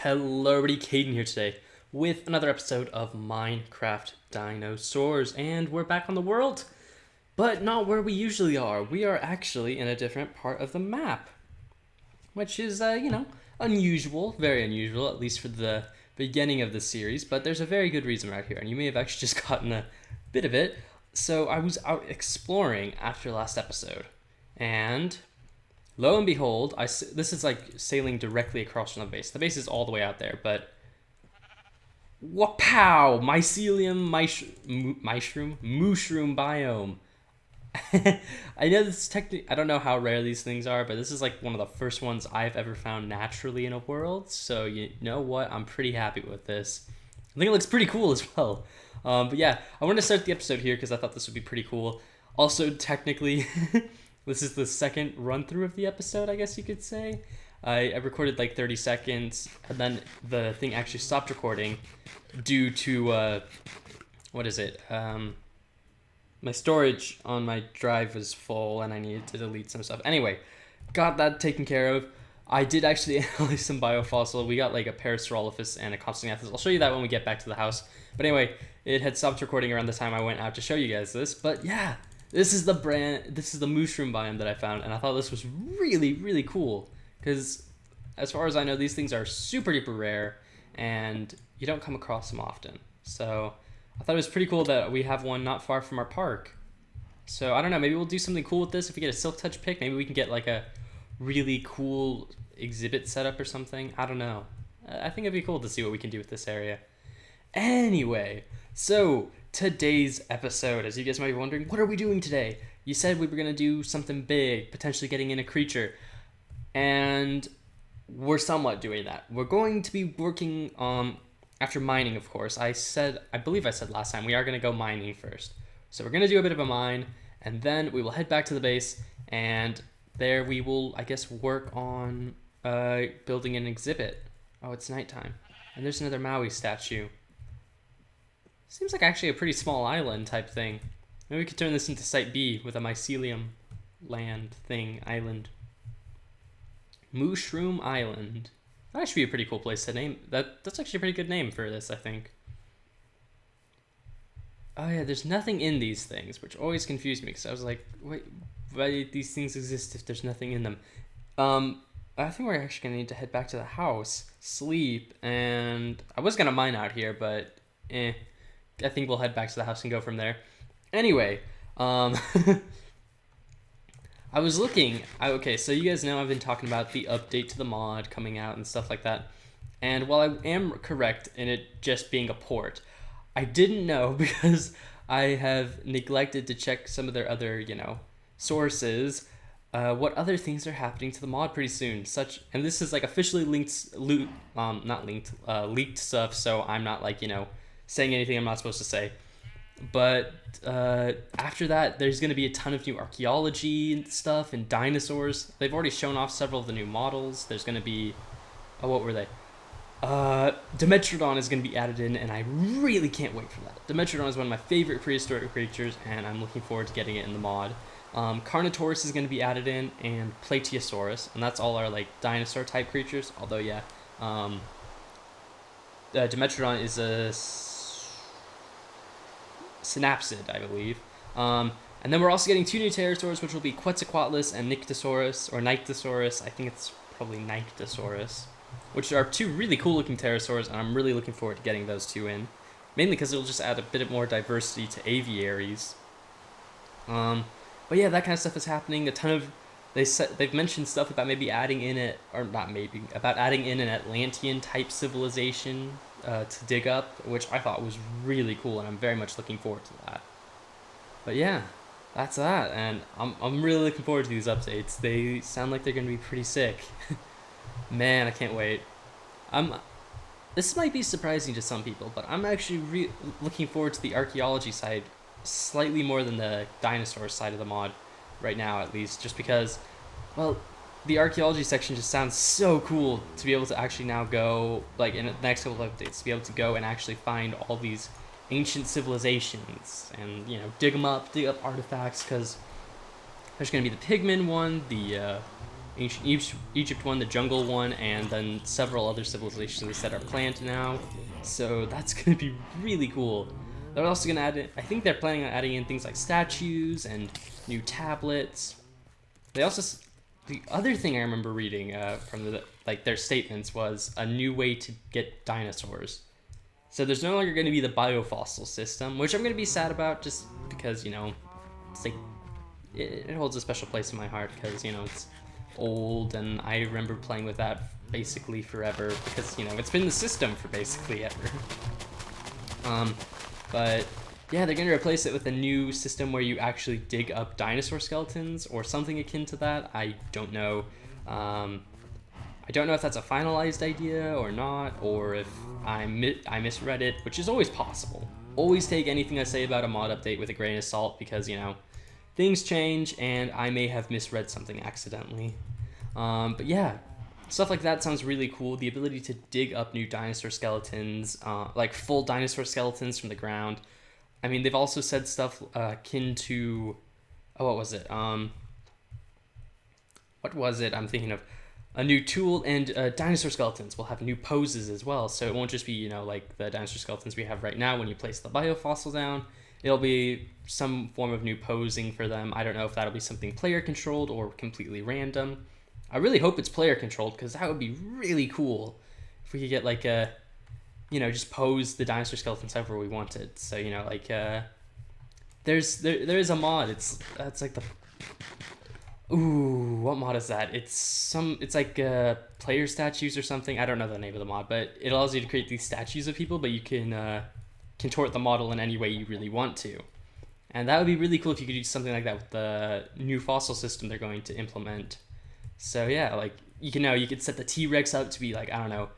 Hello everybody, Caden here today with another episode of Minecraft Dinosaurs, and we're back on the world, but not where we usually are. We are actually in a different part of the map, which is, unusual, very unusual, at least for the beginning of the series, but there's a very good reason right here, and you may have actually just gotten a bit of it. So I was out exploring after last episode, and lo and behold, this is like sailing directly across from the base. The base is all the way out there, but Wapow! Mooshroom biome. I know this is technically, I don't know how rare these things are, but this is like one of the first ones I've ever found naturally in a world. So you know what? I'm pretty happy with this. I think it looks pretty cool as well. But yeah, I wanted to start the episode here because I thought this would be pretty cool. Also, technically, this is the second run through of the episode, I guess you could say. I recorded like 30 seconds, and then the thing actually stopped recording due to, my storage on my drive was full, and I needed to delete some stuff. Anyway, got that taken care of. I did actually analyze some biofossil. We got like a Parasaurolophus and a Compsognathus. I'll show you that when we get back to the house. But anyway, it had stopped recording around the time I went out to show you guys this. But yeah, this is the mooshroom biome that I found, and I thought this was really, really cool. Because as far as I know, these things are super duper rare, and you don't come across them often. So I thought it was pretty cool that we have one not far from our park. So I don't know, maybe we'll do something cool with this. If we get a silk touch pick, maybe we can get like a really cool exhibit setup or something. I don't know. I think it'd be cool to see what we can do with this area. Anyway, so today's episode, as you guys might be wondering, what are we doing today? You said we were going to do something big, potentially getting in a creature. And we're somewhat doing that. We're going to be working after mining, of course. I believe I said last time, we are going to go mining first. So we're going to do a bit of a mine, and then we will head back to the base, and there we will, I guess, work on building an exhibit. Oh, it's nighttime. And there's another Maui statue. Seems like actually a pretty small island type thing. Maybe we could turn this into Site B with a mycelium island. Mooshroom Island. That actually be a pretty cool place to name. That's actually a pretty good name for this, I think. Oh yeah, there's nothing in these things, which always confused me, because I was like, wait, why do these things exist if there's nothing in them? I think we're actually going to need to head back to the house, sleep, and I was going to mine out here, but I think we'll head back to the house and go from there. Anyway, I was looking, okay, so you guys know I've been talking about the update to the mod coming out and stuff like that. And while I am correct in it just being a port, I didn't know, because I have neglected to check some of their other, sources, what other things are happening to the mod pretty soon. And this is like officially leaked stuff, so I'm not like, saying anything I'm not supposed to say. But after that, there's going to be a ton of new archaeology and stuff and dinosaurs. They've already shown off several of the new models. There's going to be, what were they? Dimetrodon is going to be added in, and I really can't wait for that. Dimetrodon is one of my favorite prehistoric creatures, and I'm looking forward to getting it in the mod. Carnotaurus is going to be added in, and Plateosaurus, and that's all our like dinosaur type creatures. Although yeah, Dimetrodon is a synapsid, I believe. And then we're also getting two new pterosaurs, which will be Quetzalcoatlus and Nyctosaurus. I think it's probably Nyctosaurus, which are two really cool looking pterosaurs, and I'm really looking forward to getting those two in. Mainly because it'll just add a bit more diversity to aviaries. But yeah, that kind of stuff is happening. A ton of they've mentioned stuff about maybe adding in adding in an Atlantean type civilization to dig up, which I thought was really cool, and I'm very much looking forward to that. But yeah, that's that, and I'm really looking forward to these updates. They sound like they're gonna be pretty sick. Man, I can't wait. This might be surprising to some people, but I'm actually looking forward to the archaeology side slightly more than the dinosaur side of the mod right now, at least, just because, well, the archaeology section just sounds so cool to be able to actually now go, like in the next couple of updates, to be able to go and actually find all these ancient civilizations and, dig up artifacts, because there's going to be the pigman one, the Ancient Egypt one, the jungle one, and then several other civilizations that are planned now. So that's going to be really cool. They're also going to add in, I think they're planning on adding in things like statues and new tablets. They also, the other thing I remember reading from their statements was a new way to get dinosaurs. So there's no longer going to be the biofossil system, which I'm going to be sad about just because, you know, it's like, it holds a special place in my heart because, you know, it's old and I remember playing with that basically forever because, you know, it's been the system for basically ever. But yeah, they're going to replace it with a new system where you actually dig up dinosaur skeletons or something akin to that. I don't know. I don't know if that's a finalized idea or not, or if I misread it, which is always possible. Always take anything I say about a mod update with a grain of salt because, you know, things change and I may have misread something accidentally. But yeah, stuff like that sounds really cool. The ability to dig up new dinosaur skeletons, like full dinosaur skeletons from the ground. I mean, they've also said stuff akin to, what was it? What was it? I'm thinking of a new tool, and dinosaur skeletons will have new poses as well. So it won't just be, you know, like the dinosaur skeletons we have right now when you place the biofossil down. It'll be some form of new posing for them. I don't know if that'll be something player controlled or completely random. I really hope it's player controlled because that would be really cool if we could get like a, you know, just pose the dinosaur skeletons however we wanted. So, you know, like there is a mod. It's like the, ooh, what mod is that? It's like player statues or something. I don't know the name of the mod, but it allows you to create these statues of people, but you can contort the model in any way you really want to. And that would be really cool if you could do something like that with the new fossil system they're going to implement. So yeah, like you could set the T-Rex up to be like, I don't know,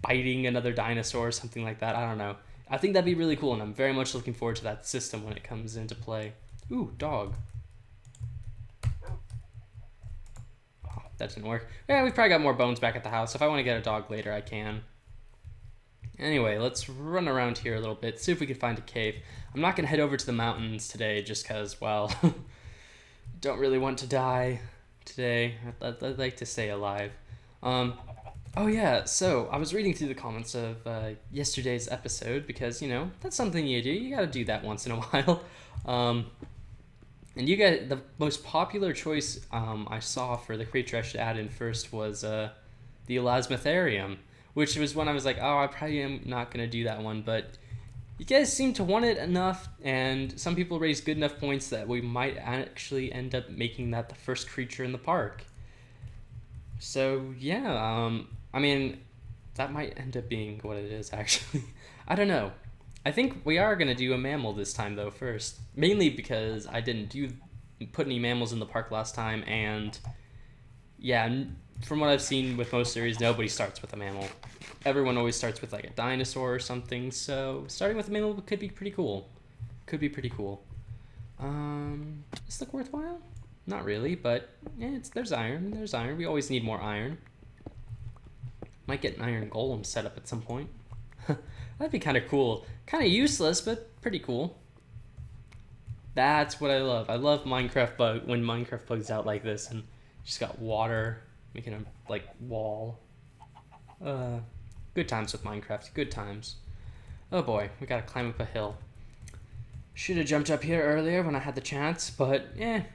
biting another dinosaur or something like that. I don't know. I think that'd be really cool, and I'm very much looking forward to that system when it comes into play. Ooh, dog. Oh, that didn't work. Yeah, we've probably got more bones back at the house. If I want to get a dog later, I can. Anyway, let's run around here a little bit, see if we can find a cave. I'm not going to head over to the mountains today just because, well, don't really want to die today. I'd like to stay alive. Oh yeah, so I was reading through the comments of yesterday's episode because, you know, that's something you do. You gotta do that once in a while. And you got the most popular choice I saw for the creature I should add in first was the Elasmotherium, which was one I was like, oh, I probably am not going to do that one, but you guys seem to want it enough, and some people raised good enough points that we might actually end up making that the first creature in the park. So, yeah, I mean, that might end up being what it is, actually. I don't know. I think we are going to do a mammal this time, though, first. Mainly because I didn't put any mammals in the park last time, and yeah, from what I've seen with most series, nobody starts with a mammal. Everyone always starts with like a dinosaur or something, so starting with a mammal could be pretty cool. Could be pretty cool. Does it look worthwhile? Not really, but yeah, there's iron. There's iron. We always need more iron. Might get an iron golem set up at some point. That'd be kind of cool. Kind of useless, but pretty cool. That's what I love. I love Minecraft when Minecraft bugs out like this and just got water making a like wall. Good times with Minecraft. Good times. Oh boy, we gotta climb up a hill. Should have jumped up here earlier when I had the chance, but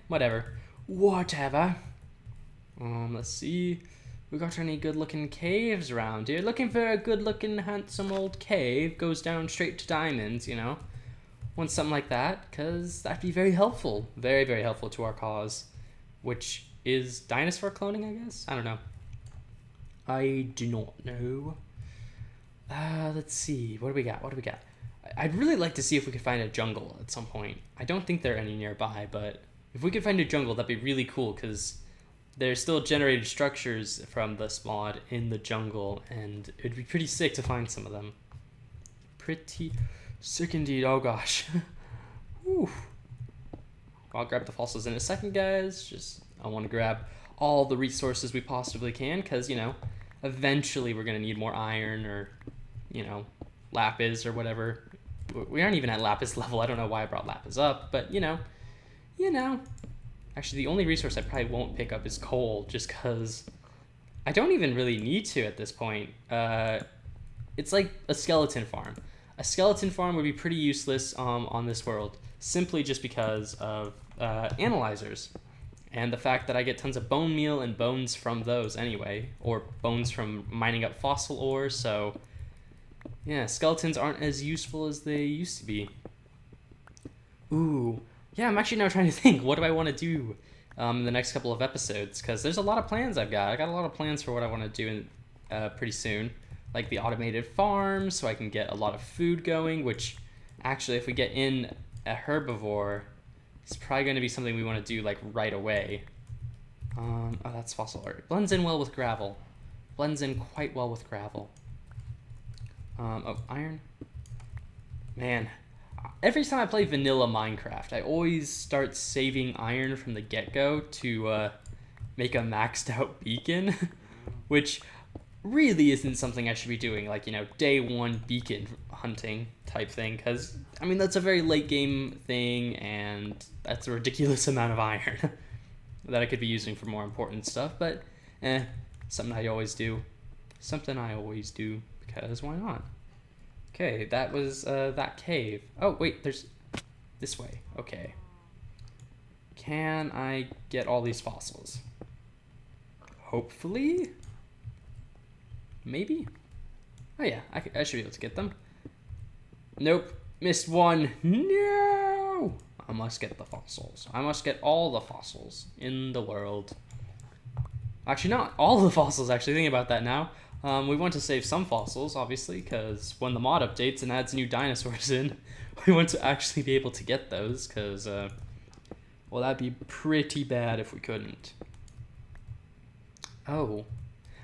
whatever. Whatever. Let's see. We got any good-looking caves around here? Looking for a good-looking, handsome old cave. Goes down straight to diamonds, you know. Want something like that, because that'd be very helpful. Very, very helpful to our cause. Which is dinosaur cloning, I guess? I don't know. I do not know. Let's see. What do we got? What do we got? I'd really like to see if we could find a jungle at some point. I don't think there are any nearby, but if we could find a jungle, that'd be really cool, because there's still generated structures from this mod in the jungle, and it'd be pretty sick to find some of them. Pretty sick indeed. Oh gosh. Whew. I'll grab the fossils in a second, guys. I want to grab all the resources we possibly can, because, you know, eventually we're going to need more iron or, you know, lapis or whatever. We aren't even at lapis level. I don't know why I brought lapis up, but, you know. Actually, the only resource I probably won't pick up is coal, just because I don't even really need to at this point. It's like a skeleton farm. A skeleton farm would be pretty useless on this world, simply just because of analyzers. And the fact that I get tons of bone meal and bones from those anyway, or bones from mining up fossil ore, so yeah, skeletons aren't as useful as they used to be. Ooh, yeah, I'm actually now trying to think, what do I want to do in the next couple of episodes? Because there's a lot of plans I've got. I got a lot of plans for what I want to do pretty soon. Like the automated farm, so I can get a lot of food going, which actually if we get in a herbivore, it's probably going to be something we want to do like right away. Oh, that's fossil art. It blends in well with gravel. Blends in quite well with gravel. Oh, iron. Man, every time I play vanilla Minecraft, I always start saving iron from the get-go to make a maxed out beacon, which really isn't something I should be doing, like, you know, day one beacon hunting type thing, because, I mean, that's a very late game thing, and that's a ridiculous amount of iron that I could be using for more important stuff, but, something I always do. Something I always do, because why not? Okay, that was, that cave. Oh, wait, there's this way. Okay. Can I get all these fossils? Hopefully? Maybe? Oh yeah, I should be able to get them. Nope, missed one. No! I must get the fossils. I must get all the fossils in the world. Actually, not all the fossils, actually, thinking about that now. We want to save some fossils, obviously, because when the mod updates and adds new dinosaurs in, we want to actually be able to get those, because, well, that'd be pretty bad if we couldn't. Oh.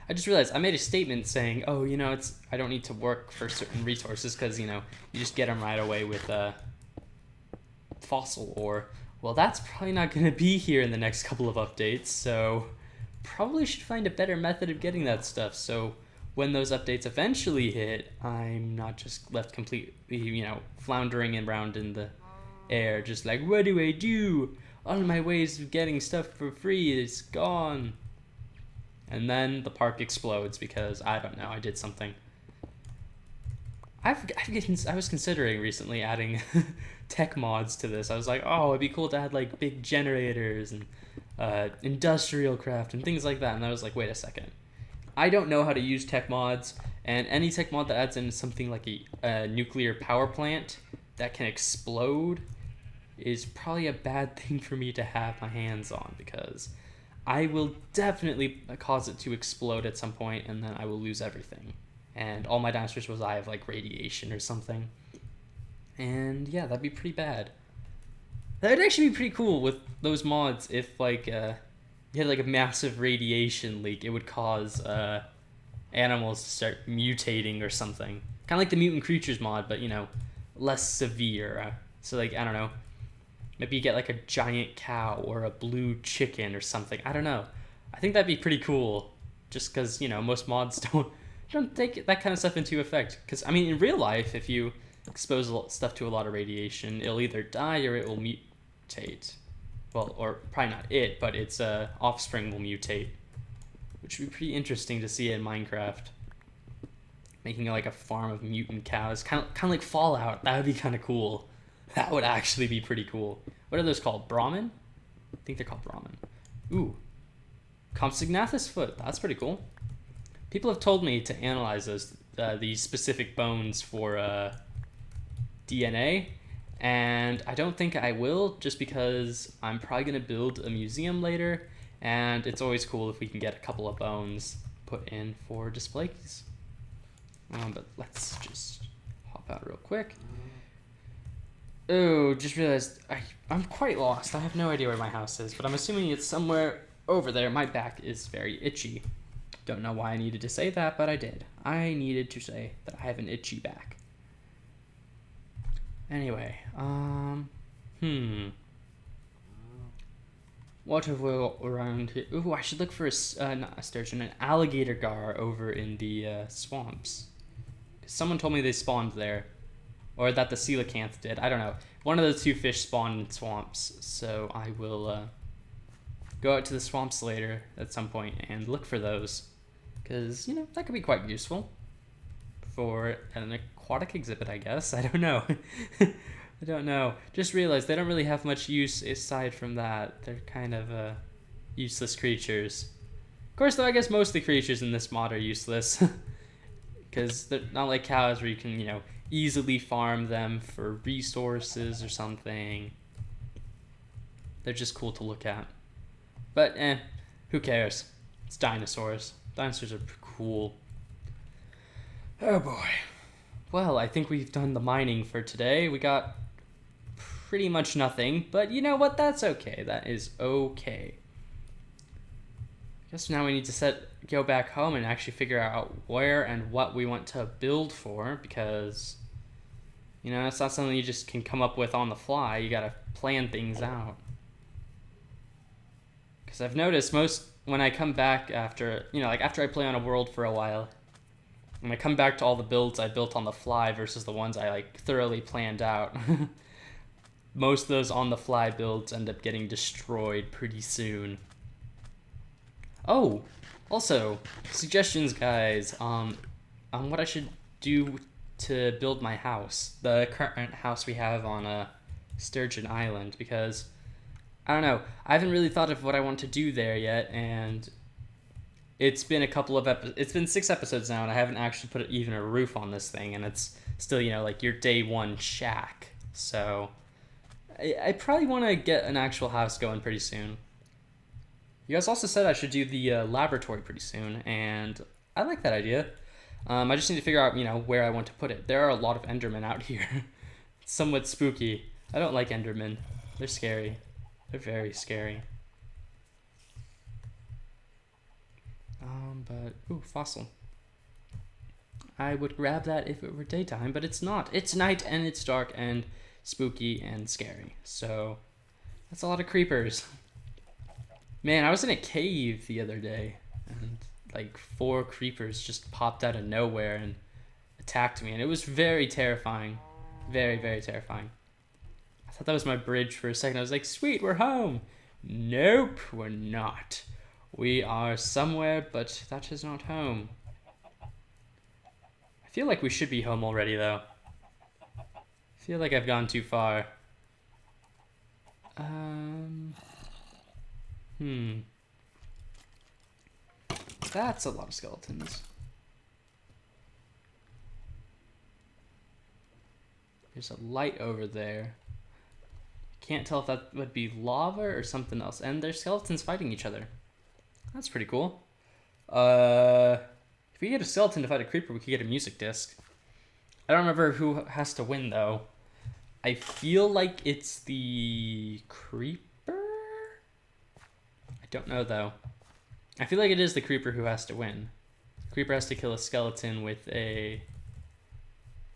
I just realized I made a statement saying, oh, you know, I don't need to work for certain resources because, you know, you just get them right away with fossil ore. Well, that's probably not going to be here in the next couple of updates, so probably should find a better method of getting that stuff. So when those updates eventually hit, I'm not just left completely, you know, floundering around in the air, just like, what do I do? All my ways of getting stuff for free is gone. And then the park explodes because, I don't know, I did something. I was considering recently adding tech mods to this. I was like, oh, it'd be cool to add like big generators and industrial craft and things like that. And I was like, wait a second. I don't know how to use tech mods, and any tech mod that adds in something like a nuclear power plant that can explode is probably a bad thing for me to have my hands on, because I will definitely cause it to explode at some point, and then I will lose everything. And all my dinosaurs will die of, like, radiation or something. And, yeah, that'd be pretty bad. That would actually be pretty cool with those mods if, like, you had, like, a massive radiation leak. It would cause animals to start mutating or something. Kind of like the Mutant Creatures mod, but, you know, less severe. So, like, I don't know. Maybe you get like a giant cow or a blue chicken or something. I don't know. I think that'd be pretty cool. Just because, you know, most mods don't take that kind of stuff into effect. Because, I mean, in real life, if you expose stuff to a lot of radiation, it'll either die or it will mutate. Well, or probably not it, but its offspring will mutate. Which would be pretty interesting to see in Minecraft. Making like a farm of mutant cows. Kind of like Fallout. That would be kind of cool. That would actually be pretty cool. What are those called? Brahmin? I think they're called Brahmin. Ooh. Compsognathus foot. That's pretty cool. People have told me to analyze these specific bones for DNA, and I don't think I will, just because I'm probably going to build a museum later, and it's always cool if we can get a couple of bones put in for displays. But let's just hop out real quick. Oh, just realized I'm quite lost. I have no idea where my house is, but I'm assuming it's somewhere over there. My back is very itchy. Don't know why I needed to say that, but I did. I needed to say that I have an itchy back. Anyway, what have we got around here? Ooh, I should look for not a sturgeon, an alligator gar over in the swamps. Someone told me they spawned there. Or that the coelacanth did. I don't know. One of the two fish spawned in swamps, so I will go out to the swamps later at some point and look for those. Because, you know, that could be quite useful for an aquatic exhibit, I guess. I don't know. I don't know. Just realized they don't really have much use aside from that. They're kind of useless creatures. Of course, though, I guess most of the creatures in this mod are useless. Because they're not like cows where you can, you know, easily farm them for resources or something. They're just cool to look at. But, who cares? It's dinosaurs. Dinosaurs are cool. Oh boy. Well, I think we've done the mining for today. We got pretty much nothing, but you know what? That's okay. That is okay. I guess now we need to go back home and actually figure out where and what we want to build for, because, you know, it's not something you just can come up with on the fly. You gotta plan things out. Because I've noticed when I come back after, you know, like after I play on a world for a while, when I come back to all the builds I built on the fly versus the ones I like thoroughly planned out, most of those on the fly builds end up getting destroyed pretty soon. Oh, also, suggestions, guys, on what I should do to build my house, the current house we have on Sturgeon Island, because I don't know, I haven't really thought of what I want to do there yet, and it's been it's been 6 episodes now, and I haven't actually put even a roof on this thing, and it's still, you know, like your day one shack. So I probably want to get an actual house going pretty soon. You guys also said I should do the laboratory pretty soon, and I like that idea. I just need to figure out, you know, where I want to put it. There are a lot of Endermen out here. It's somewhat spooky. I don't like Endermen. They're scary. They're very scary. But, ooh, fossil. I would grab that if it were daytime, but it's not. It's night, and it's dark, and spooky, and scary. So, that's a lot of creepers. Man, I was in a cave the other day, and like 4 creepers just popped out of nowhere and attacked me, and it was very terrifying. Very, very terrifying. I thought that was my bridge for a second. I was like, sweet, we're home. Nope, we're not. We are somewhere, but that is not home. I feel like we should be home already, though. I feel like I've gone too far. That's a lot of skeletons. There's a light over there. Can't tell if that would be lava or something else. And there's skeletons fighting each other. That's pretty cool. If we get a skeleton to fight a creeper, we could get a music disc. I don't remember who has to win, though. I feel like it's the creeper? I don't know, though. I feel like it is the creeper who has to win. The creeper has to kill a skeleton with a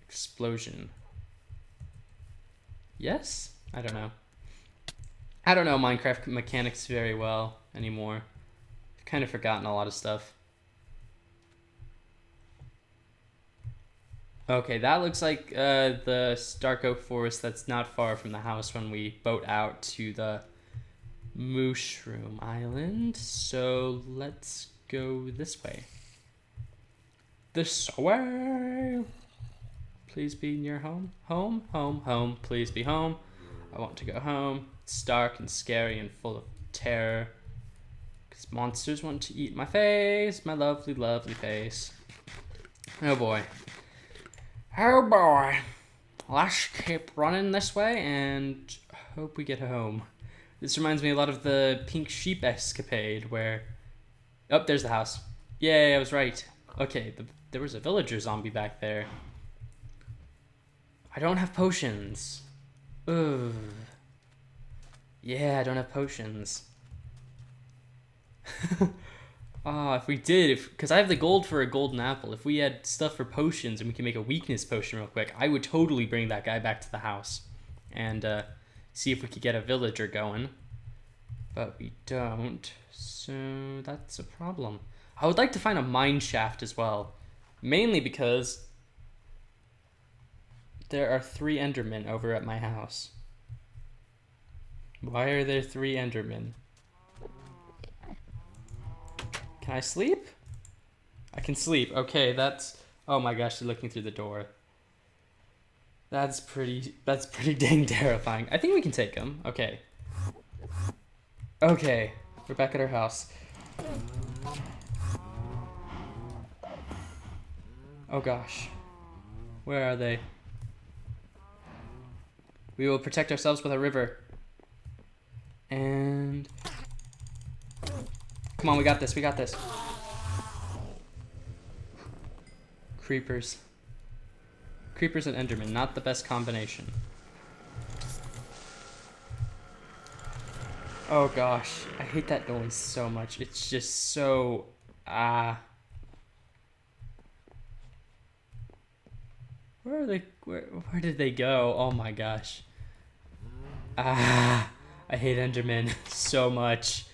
explosion. Yes? I don't know. I don't know Minecraft mechanics very well anymore. I've kind of forgotten a lot of stuff. Okay, that looks like the Stark Oak Forest that's not far from the house when we boat out to the Mooshroom Island. So let's go this way. This way! Please be near home. Home, home, home. Please be home. I want to go home. It's dark and scary and full of terror. Because monsters want to eat my face. My lovely, lovely face. Oh boy. Oh boy. Let's keep running this way and hope we get home. This reminds me a lot of the Pink Sheep escapade where... Oh, there's the house. Yay, I was right. Okay, there was a villager zombie back there. I don't have potions. Ugh. Yeah, I don't have potions. If we did, because I have the gold for a golden apple. If we had stuff for potions and we can make a weakness potion real quick, I would totally bring that guy back to the house and see if we could get a villager going. But we don't, so that's a problem. I would like to find a mine shaft as well, mainly because there are 3 Endermen over at my house. Why are there 3 Endermen? Can I sleep? I can sleep. Okay, that's... Oh my gosh, they're looking through the door. That's pretty dang terrifying. I think we can take them. Okay. Okay, we're back at our house. Oh gosh. Where are they? We will protect ourselves with a river. And... Come on, we got this, we got this. Creepers. Creepers and Enderman, not the best combination. Oh gosh, I hate that noise so much. It's just so... Where are they? Where did they go? Oh my gosh. I hate Enderman so much.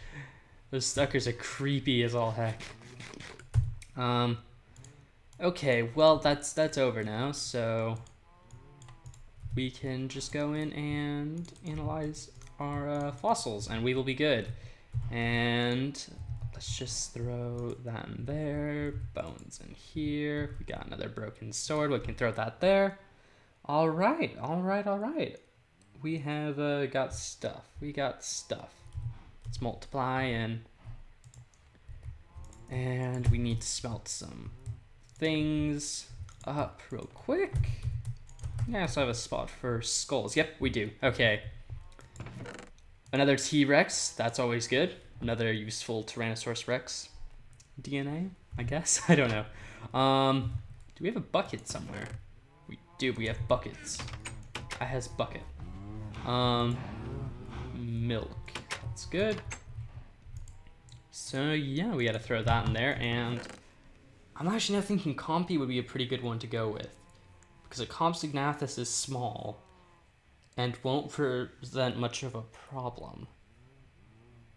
Those suckers are creepy as all heck. Okay, well that's over now, so we can just go in and analyze our fossils, and we will be good. And let's just throw that in there. Bones in here. We got another broken sword. We can throw that there. All right. We have got stuff. We got stuff. Let's multiply and we need to smelt some things up real quick. Yeah, I also have a spot for skulls. Yep, we do. Okay. Another T-Rex. That's always good. Another useful Tyrannosaurus Rex DNA, I guess. I don't know. Do we have a bucket somewhere? We do. We have buckets. I has bucket. Milk. That's good. So yeah, we got to throw that in there, and I'm actually now thinking Compy would be a pretty good one to go with, because a Compsognathus is small and won't present much of a problem.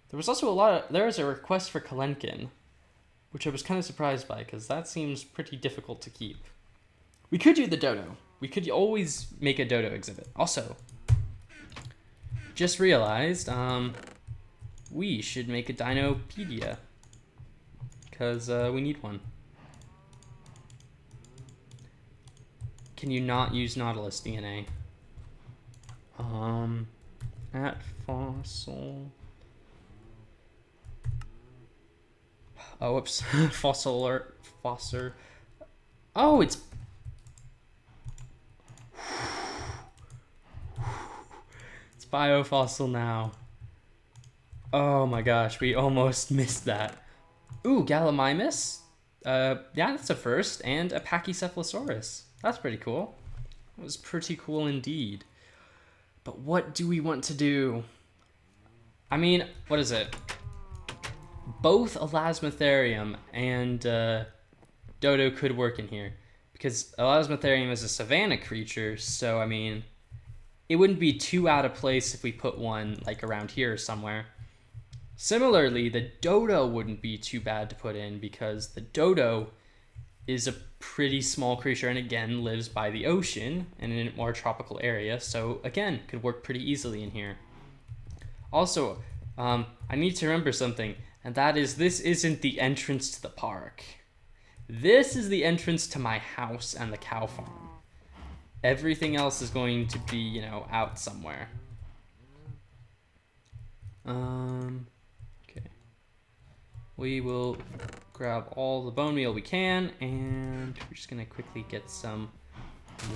There was also there was a request for Kalenkin, which I was kind of surprised by, because that seems pretty difficult to keep. We could do the dodo. We could always make a dodo exhibit. Also, just realized, we should make a Dinopedia, because we need one. Can you not use Nautilus DNA? At fossil. Oh, whoops. Fossil. Oh, it's... It's biofossil now. Oh my gosh, we almost missed that. Ooh, Gallimimus. Yeah, that's a first. And a Pachycephalosaurus. That's pretty cool. That was pretty cool indeed. But what do we want to do? I mean, what is it? Both Elasmotherium and Dodo could work in here, because Elasmotherium is a savanna creature, so I mean, it wouldn't be too out of place if we put one like around here or somewhere. Similarly, the Dodo wouldn't be too bad to put in, because the Dodo is a pretty small creature and again lives by the ocean and in a more tropical area, so again could work pretty easily in here. Also, I need to remember something, and that is, this isn't the entrance to the park. This is the entrance to my house and the cow farm. Everything else is going to be, you know, out somewhere. Okay. We will grab all the bone meal we can, and we're just gonna quickly get some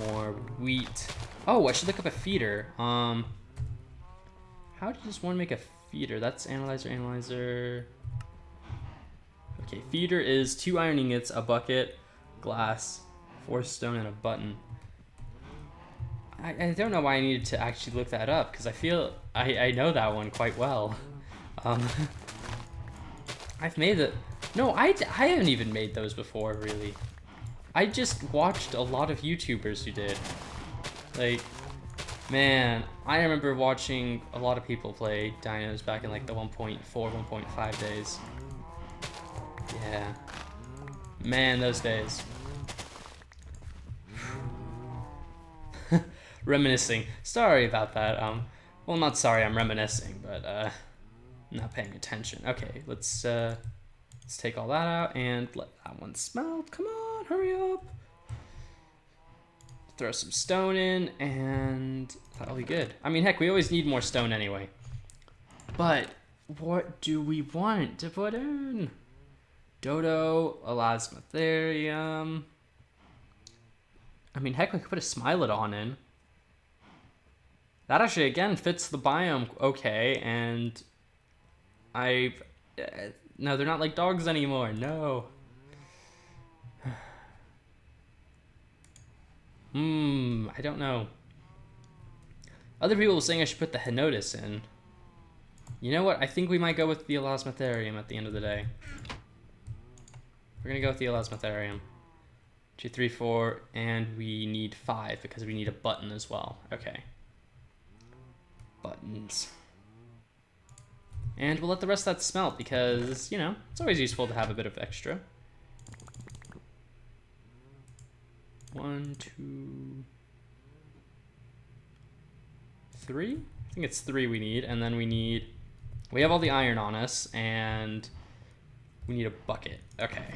more wheat. Oh, I should look up a feeder. How does one make a feeder? That's analyzer. Okay, feeder is 2 iron ingots, a bucket, glass, 4 stone, and a button. I don't know why I needed to actually look that up, because I feel I know that one quite well. I've made it. No, I haven't even made those before, really. I just watched a lot of YouTubers who did. Like, man, I remember watching a lot of people play Dinos back in like the 1.4, 1.5 days. Yeah. Man, those days. Reminiscing. Sorry about that. Well, not sorry, I'm reminiscing, but not paying attention. Okay, let's Let's take all that out and let that one smelt. Come on, hurry up. Throw some stone in and that'll be good. I mean, heck, we always need more stone anyway. But what do we want to put in? Dodo, Elasmotherium. I mean, heck, we could put a Smilodon in. That actually, again, fits the biome okay, and no, they're not like dogs anymore, no. I don't know. Other people were saying I should put the Henotis in. You know what? I think we might go with the Elasmotherium at the end of the day. We're gonna go with the Elasmotherium. 2, 3, 4, and we need 5 because we need a button as well. Okay. Buttons. And we'll let the rest of that smelt because, you know, it's always useful to have a bit of extra. 1, 2, 3? I think it's 3 we need, and then we have all the iron on us, and we need a bucket. Okay.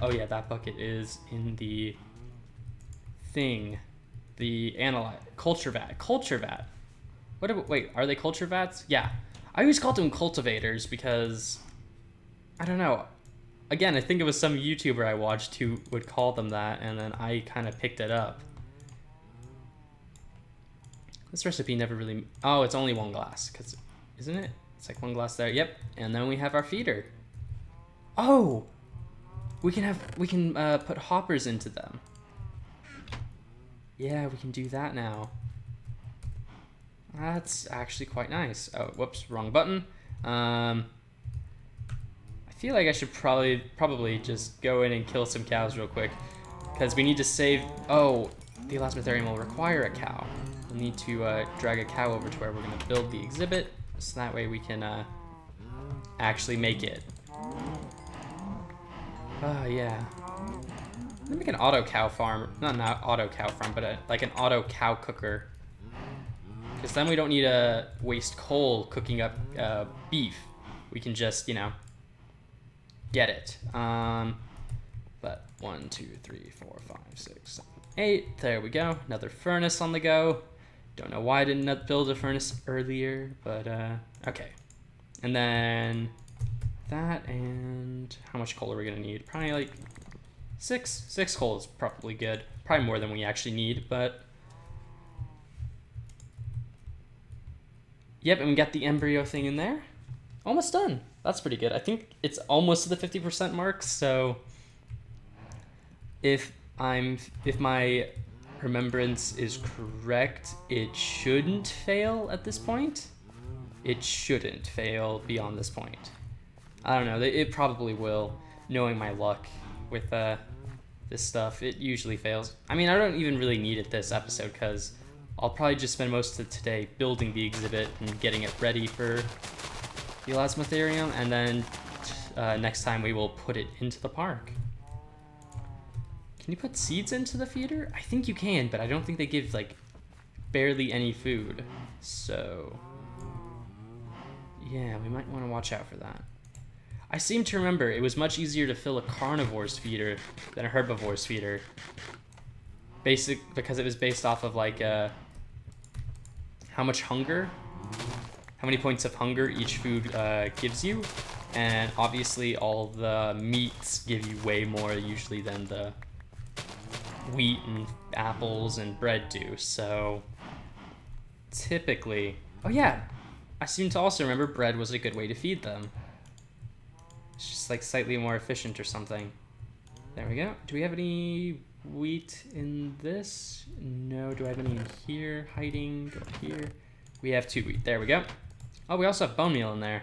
Oh yeah, that bucket is in the thing. The culture vat. Culture vat. Wait, are they culture vats? Yeah. I always called them cultivators because, I don't know. Again, I think it was some YouTuber I watched who would call them that, and then I kind of picked it up. This recipe never really... Oh, it's only 1 glass, because, isn't it? It's like 1 glass there. Yep. And then we have our feeder. Oh! We can put hoppers into them. Yeah, we can do that now. That's actually quite nice. Oh, whoops, wrong button. I feel like I should probably just go in and kill some cows real quick, because we need to save... Oh, the Elasmotherium will require a cow. We'll need to drag a cow over to where we're going to build the exhibit, so that way we can actually make it. Oh, yeah. Let me make an auto cow farm. Not auto cow farm, but like an auto cow cooker. Because then we don't need to waste coal cooking up beef. We can just, you know, get it. But 1, 2, 3, 4, 5, 6, 7, 8. There we go. Another furnace on the go. Don't know why I didn't build a furnace earlier, but okay. And then that, and how much coal are we gonna need? Probably like 6. 6 coal is probably good. Probably more than we actually need, but yep, and we got the embryo thing in there. Almost done. That's pretty good. I think it's almost to the 50% mark, so if my remembrance is correct, it shouldn't fail at this point. It shouldn't fail beyond this point. I don't know, it probably will, knowing my luck with this stuff. It usually fails. I mean, I don't even really need it this episode, because I'll probably just spend most of today building the exhibit and getting it ready for the Elasmotherium, and then next time we will put it into the park. Can you put seeds into the feeder? I think you can, but I don't think they give, like, barely any food. So, yeah, we might want to watch out for that. I seem to remember it was much easier to fill a carnivore's feeder than a herbivore's feeder. Because it was based off of, like, how much hunger, how many points of hunger each food gives you. And obviously all the meats give you way more usually than the wheat and apples and bread do. So typically, oh yeah, I seem to also remember bread was a good way to feed them. It's just like slightly more efficient or something. There we go. Do we have any wheat in this? No. Do I have any in here? Hiding. Go here. We have 2 wheat. There we go. Oh, we also have bone meal in there.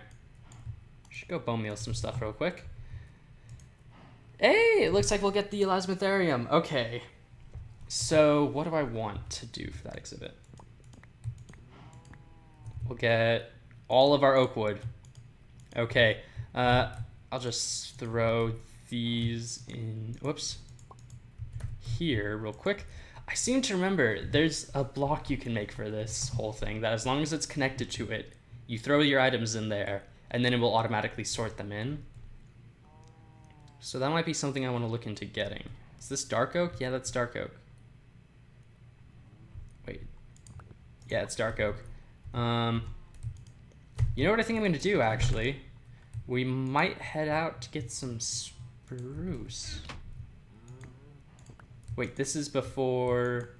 Should go bone meal some stuff real quick. Hey, it looks like we'll get the Elasmotherium. Okay. So what do I want to do for that exhibit? We'll get all of our oak wood. Okay. I'll just throw these in. Whoops. Here real quick. I seem to remember there's a block you can make for this whole thing that as long as it's connected to it, you throw your items in there and then it will automatically sort them in. So that might be something I want to look into getting. Is this dark oak? Yeah, that's dark oak. Wait. Yeah, it's dark oak. You know what I think I'm going to do, actually? We might head out to get some spruce. Wait, this is before...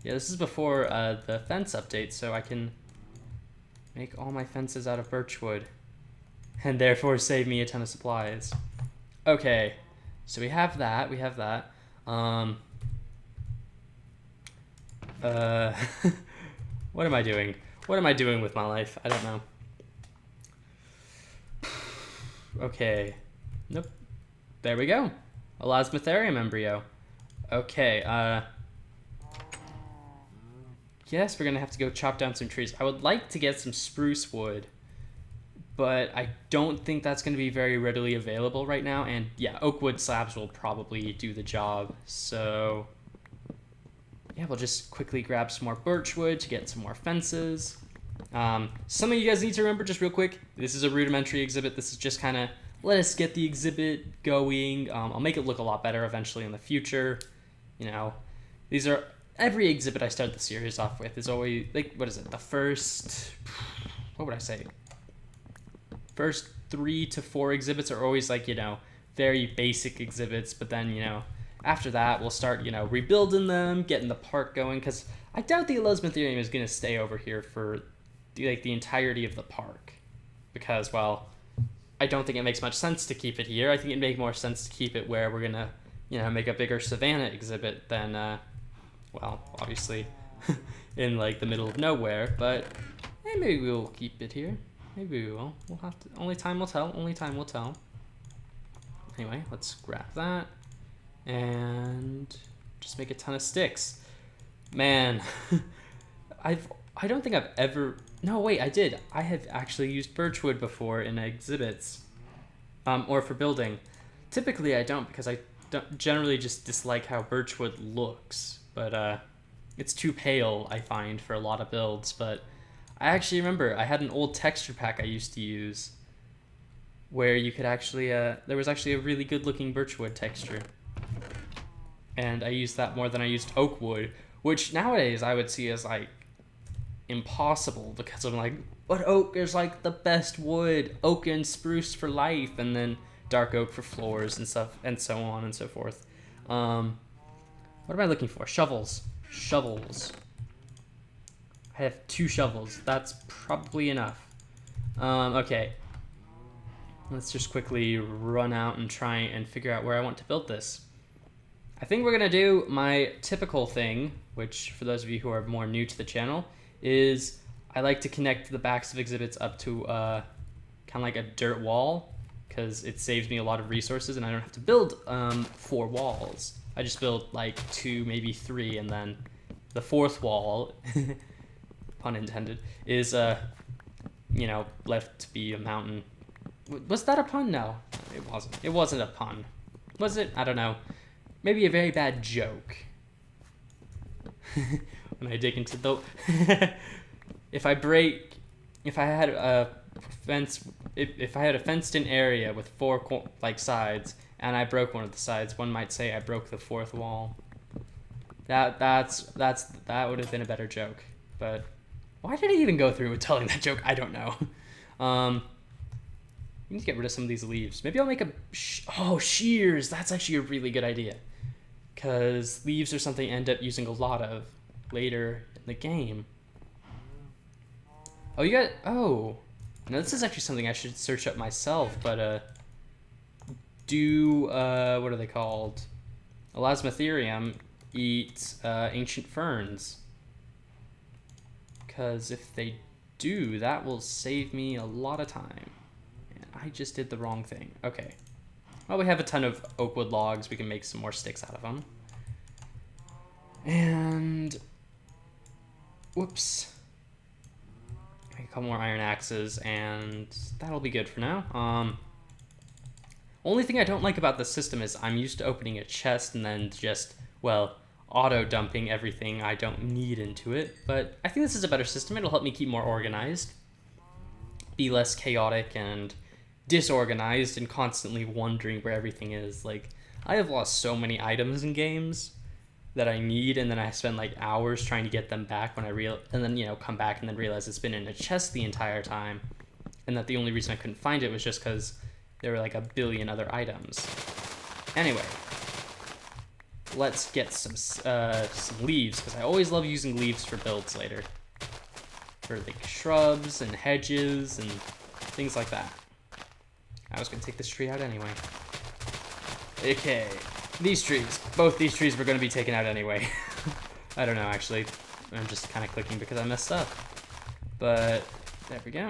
Yeah, this is before the fence update, so I can make all my fences out of birchwood. And therefore save me a ton of supplies. Okay, so we have that, what am I doing? What am I doing with my life? I don't know. Okay. Nope. There we go. Elasmotherium embryo. Okay, yes, we're gonna have to go chop down some trees. I would like to get some spruce wood, but I don't think that's gonna be very readily available right now. And yeah, oak wood slabs will probably do the job. So yeah, we'll just quickly grab some more birch wood to get some more fences. Some of you guys need to remember, just real quick, this is a rudimentary exhibit. This is just kind of let us get the exhibit going. I'll make it look a lot better eventually in the future. You know, these are, every exhibit I start the series off with is always, like, what is it? The first, what would I say? First 3 to 4 exhibits are always like, you know, very basic exhibits. But then, you know, after that, we'll start, you know, rebuilding them, getting the park going. Because I doubt the Elasmotherium is going to stay over here for the entirety of the park, because, well, I don't think it makes much sense to keep it here. I think it'd make more sense to keep it where we're gonna, you know, make a bigger savanna exhibit than, well, obviously in like the middle of nowhere. But maybe we'll keep it here. Maybe we will. We'll have to. Only time will tell. Only time will tell. Anyway, let's grab that and just make a ton of sticks. Man, I don't think I've ever... No, wait, I did. I have actually used birchwood before in exhibits, or for building. Typically, I don't, because I don't generally just dislike how birchwood looks. But it's too pale, I find, for a lot of builds. But I actually remember I had an old texture pack I used to use where you could actually... there was actually a really good-looking birchwood texture. And I used that more than I used oak wood, which nowadays I would see as, like, impossible, because I'm like, but oak is like the best wood, oak and spruce for life, and then dark oak for floors and stuff, and so on and so forth. What am I looking for? Shovels. I have 2 shovels. That's probably enough. Okay, let's just quickly run out and try and figure out where I want to build this. I think we're gonna do my typical thing, which for those of you who are more new to the channel, is I like to connect the backs of exhibits up to kind of like a dirt wall, because it saves me a lot of resources and I don't have to build 4 walls. I just build like 2, maybe 3, and then the 4th wall, pun intended, is you know, left to be a mountain. Was that a pun? No, it wasn't. It wasn't a pun. Was it? I don't know. Maybe a very bad joke. When I dig into the... if I had a fenced-in area with 4 sides, and I broke one of the sides, one might say I broke the 4th wall. That would have been a better joke. But why did I even go through with telling that joke? I don't know. We need to get rid of some of these leaves. Maybe I'll make a... shears! That's actually a really good idea. Because leaves are something I end up using a lot of later in the game. Oh, you got... Oh. No, this is actually something I should search up myself, but, what are they called? Elasmotherium eat, ancient ferns. Because if they do, that will save me a lot of time. And I just did the wrong thing. Okay. Well, we have a ton of oak wood logs. We can make some more sticks out of them. And... whoops. Make a couple more iron axes, and that'll be good for now. Only thing I don't like about this system is I'm used to opening a chest and then just, well, auto-dumping everything I don't need into it. But I think this is a better system. It'll help me keep more organized. be less chaotic and disorganized and constantly wondering where everything is. Like, I have lost so many items in games that I need, and then I spend like hours trying to get them back when and then, you know, come back and then realize it's been in a chest the entire time, and that the only reason I couldn't find it was just because there were like a billion other items. Anyway, let's get some leaves, because I always love using leaves for builds later. For like shrubs and hedges and things like that. I was going to take this tree out anyway. Okay, these trees. Both these trees were going to be taken out anyway. I don't know, actually. I'm just kind of clicking because I messed up. But there we go.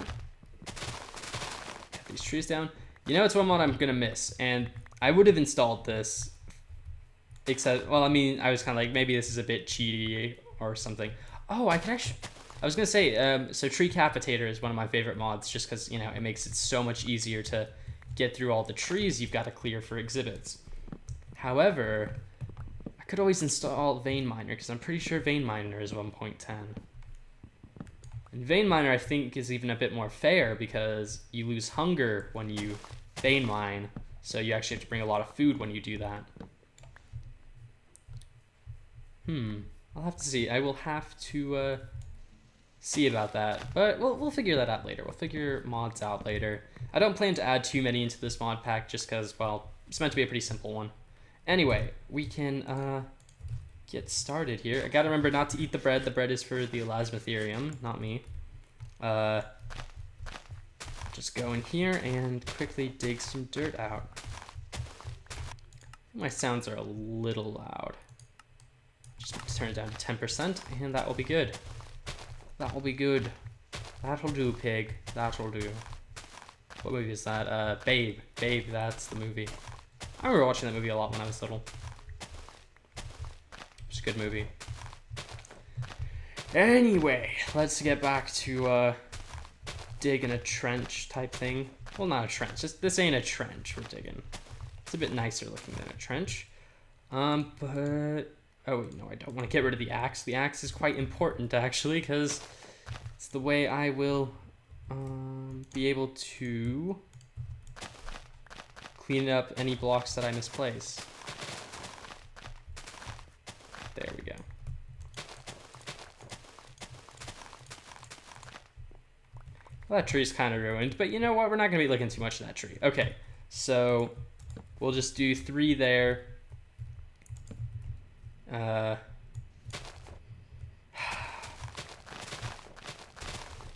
Get these trees down. You know, it's one mod I'm going to miss, and I would have installed this, except, well, I mean, I was kind of like, maybe this is a bit cheaty or something. Oh, I can actually... I was going to say, so Tree Capitator is one of my favorite mods, just because, you know, it makes it so much easier to get through all the trees you've got to clear for exhibits. However, I could always install Vein Miner, because I'm pretty sure Vein Miner is 1.10. And Vein Miner, I think, is even a bit more fair, because you lose hunger when you vein mine, so you actually have to bring a lot of food when you do that. I'll have to see. I will have to... see about that, but we'll figure that out later. We'll figure mods out later. I don't plan to add too many into this mod pack just because, well, it's meant to be a pretty simple one. Anyway, we can get started here. I gotta remember not to eat the bread. The bread is for the Elasmotherium, not me. Just go in here and quickly dig some dirt out. My sounds are a little loud. Just turn it down to 10% and that will be good. That will be good. That'll do, pig. That'll do. What movie is that? Babe. Babe, that's the movie. I remember watching that movie a lot when I was little. It's a good movie. Anyway, let's get back to digging a trench type thing. Well, not a trench. This ain't a trench we're digging. It's a bit nicer looking than a trench. But... oh, no, I don't want to get rid of the axe. The axe is quite important, actually, because it's the way I will be able to clean up any blocks that I misplace. There we go. Well, that tree's kind of ruined, but you know what? We're not going to be looking too much at that tree. Okay, so we'll just do 3 there.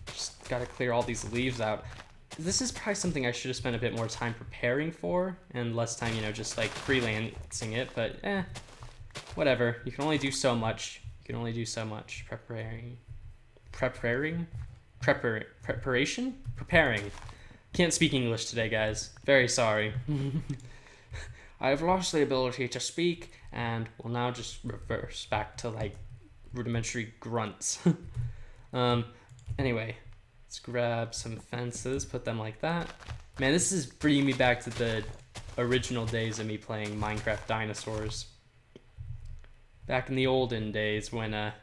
Just gotta clear all these leaves out. This is probably something I should have spent a bit more time preparing for, and less time, you know, just like freelancing it, but whatever. You can only do so much. You can only do so much. Preparing? Can't speak English today, guys. Very sorry. I have lost the ability to speak, and will now just reverse back to, like, rudimentary grunts. Anyway, let's grab some fences, put them like that. Man, this is bringing me back to the original days of me playing Minecraft Dinosaurs. Back in the olden days when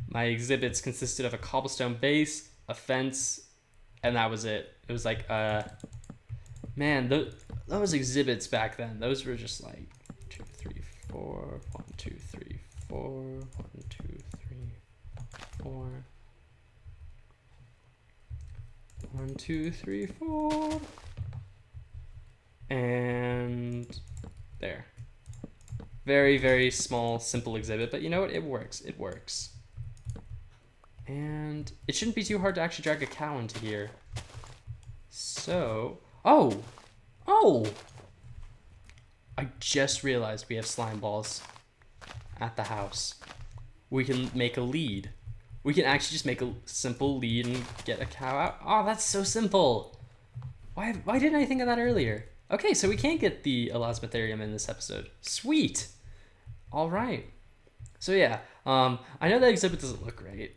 my exhibits consisted of a cobblestone base, a fence, and that was it. It was like, man, those exhibits back then, those were just like 2, 3, 4, 1, 2, 3, 4, 1, 2, 3, 4, 1, 2, 3, 4, and there. Very, very small, simple exhibit, but you know what? It works. It works. And it shouldn't be too hard to actually drag a cow into here. So, oh! I just realized we have slime balls at the house. We can make a lead. We can actually just make a simple lead and get a cow out. Oh, that's so simple. Why didn't I think of that earlier? Okay, so we can get the Elasmotherium in this episode. Sweet. All right. So yeah, I know that exhibit doesn't look great,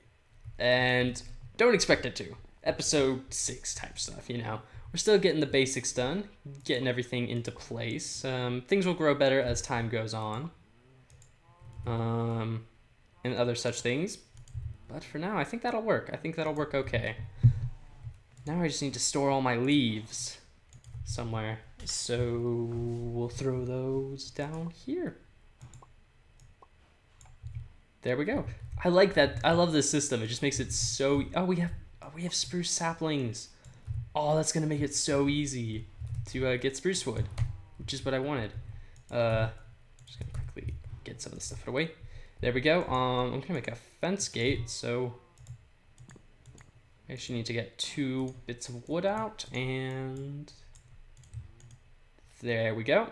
and don't expect it to. Episode 6 type stuff, you know. We're still getting the basics done, getting everything into place. Things will grow better as time goes on, and other such things. But for now, I think that'll work. I think that'll work okay. Now I just need to store all my leaves somewhere. So we'll throw those down here. There we go. I like that. I love this system. It just makes it so... Oh, we have spruce saplings. Oh, that's going to make it so easy to get spruce wood, which is what I wanted. Just going to quickly get some of this stuff away. There we go. I'm going to make a fence gate, so I actually need to get 2 bits of wood out, and there we go.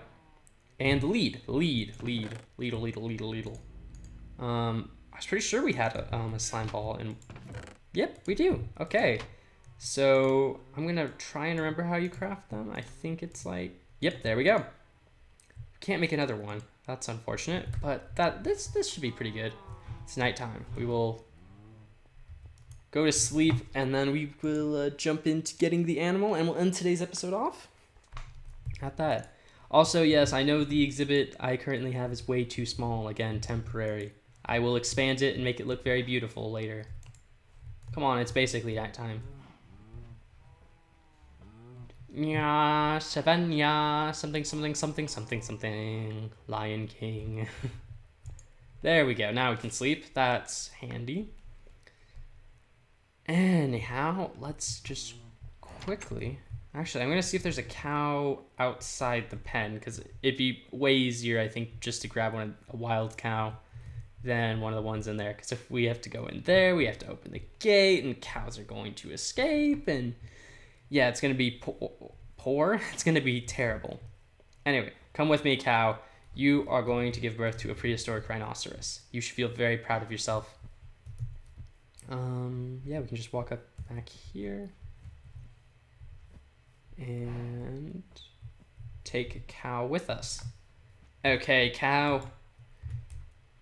And the lead. I was pretty sure we had a slime ball, and yep, we do. Okay, so I'm gonna try and remember how you craft them. I think it's like, yep, there we go. Can't make another one. That's unfortunate, but this should be pretty good. It's nighttime. We will go to sleep, and then we will jump into getting the animal, and we'll end today's episode off at that. Also, yes, I know the exhibit I currently have is way too small. Again, temporary. I will expand it and make it look very beautiful later. Come on, it's basically nighttime. Yeah, Savannah, something. Lion King. There we go. Now we can sleep. That's handy. Anyhow, let's just quickly... Actually, I'm going to see if there's a cow outside the pen, because it'd be way easier, I think, just to grab a wild cow than one of the ones in there. Because if we have to go in there, we have to open the gate, and cows are going to escape, and yeah, it's going to be poor. It's going to be terrible. Anyway, come with me, cow. You are going to give birth to a prehistoric rhinoceros. You should feel very proud of yourself. Yeah, we can just walk up back here and take a cow with us. Okay, cow.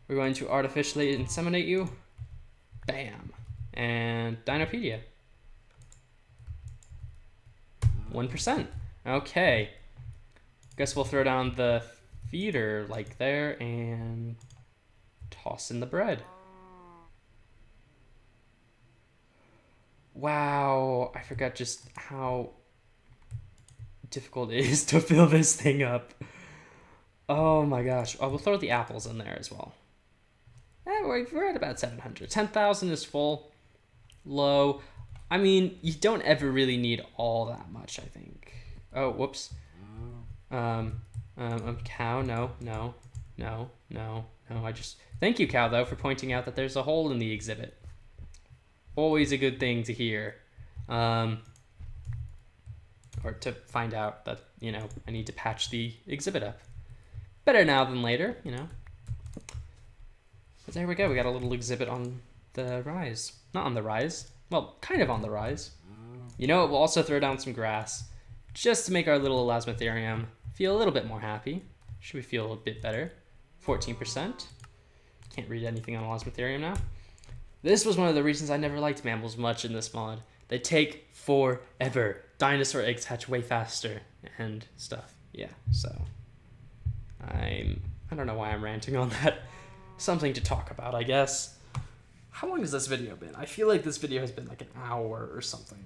We're going to artificially inseminate you. Bam. And Dinopedia. 1%. Okay. Guess we'll throw down the feeder like there and toss in the bread. Wow, I forgot just how difficult it is to fill this thing up. Oh my gosh. Oh, we'll throw the apples in there as well. We're at about 700. 10,000 is full. Low. I mean, you don't ever really need all that much, I think. Oh, whoops. Cow, no. I just... Thank you, cow, though, for pointing out that there's a hole in the exhibit. Always a good thing to hear. Or to find out that, you know, I need to patch the exhibit up. Better now than later, you know. But there we go. We got a little exhibit on the rise. Not on the rise. Well, kind of on the rise. You know what? We'll also throw down some grass just to make our little Elasmotherium feel a little bit more happy. Should we feel a bit better? 14%. Can't read anything on Elasmotherium now. This was one of the reasons I never liked mammals much in this mod. They take forever. Dinosaur eggs hatch way faster and stuff. Yeah, so I don't know why I'm ranting on that. Something to talk about, I guess. How long has this video been? I feel like this video has been like an hour or something.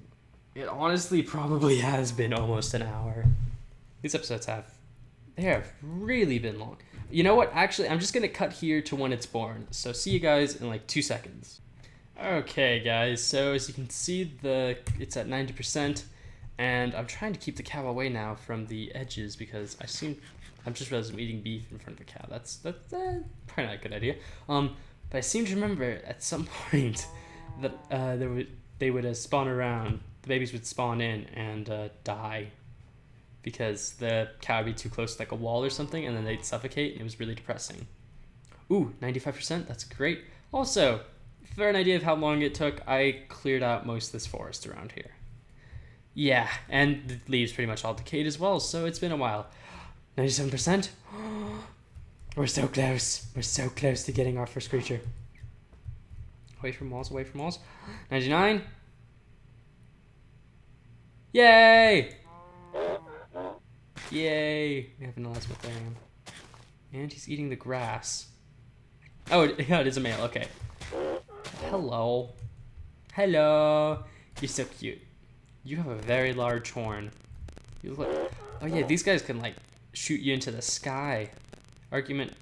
It honestly probably has been almost an hour. These episodes have really been long. You know what? Actually, I'm just going to cut here to when it's born. So see you guys in like 2 seconds. Okay, guys. So as you can see, it's at 90%. And I'm trying to keep the cow away now from the edges because I'm just realized I'm eating beef in front of a cow. That's probably not a good idea. But I seem to remember at some point that they would spawn around. The babies would spawn in and die because the cow would be too close to like a wall or something, and then they'd suffocate, and it was really depressing. Ooh, 95%. That's great. Also, for an idea of how long it took, I cleared out most of this forest around here. Yeah, and the leaves pretty much all decayed as well, so it's been a while. 97%? We're so close. We're so close to getting our first creature. Away from walls, away from walls. 99? Yay! Yay! We have an Elasmotherium. And he's eating the grass. Oh, yeah, it is a male. Okay. Hello. Hello. You're so cute. You have a very large horn. You look. Oh yeah, these guys can like shoot you into the sky. Argument.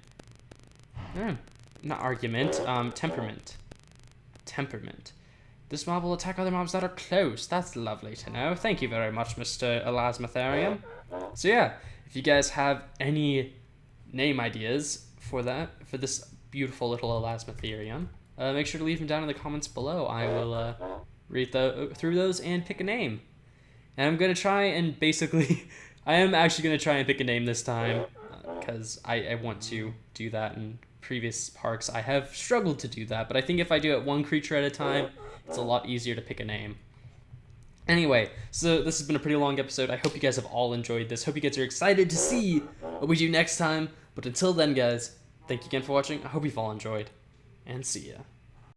Not argument. Temperament. Temperament. This mob will attack other mobs that are close. That's lovely to know. Thank you very much, Mr. Elasmotherium. So yeah, if you guys have any name ideas for this beautiful little Elasmotherium, make sure to leave them down in the comments below. I will read through those and pick a name. And I'm gonna try and basically, I am actually gonna try and pick a name this time, because I want to do that in previous parks. I have struggled to do that, but I think if I do it one creature at a time, it's a lot easier to pick a name. Anyway, so this has been a pretty long episode. I hope you guys have all enjoyed this. Hope you guys are excited to see what we do next time. But until then, guys, thank you again for watching. I hope you've all enjoyed, and see ya.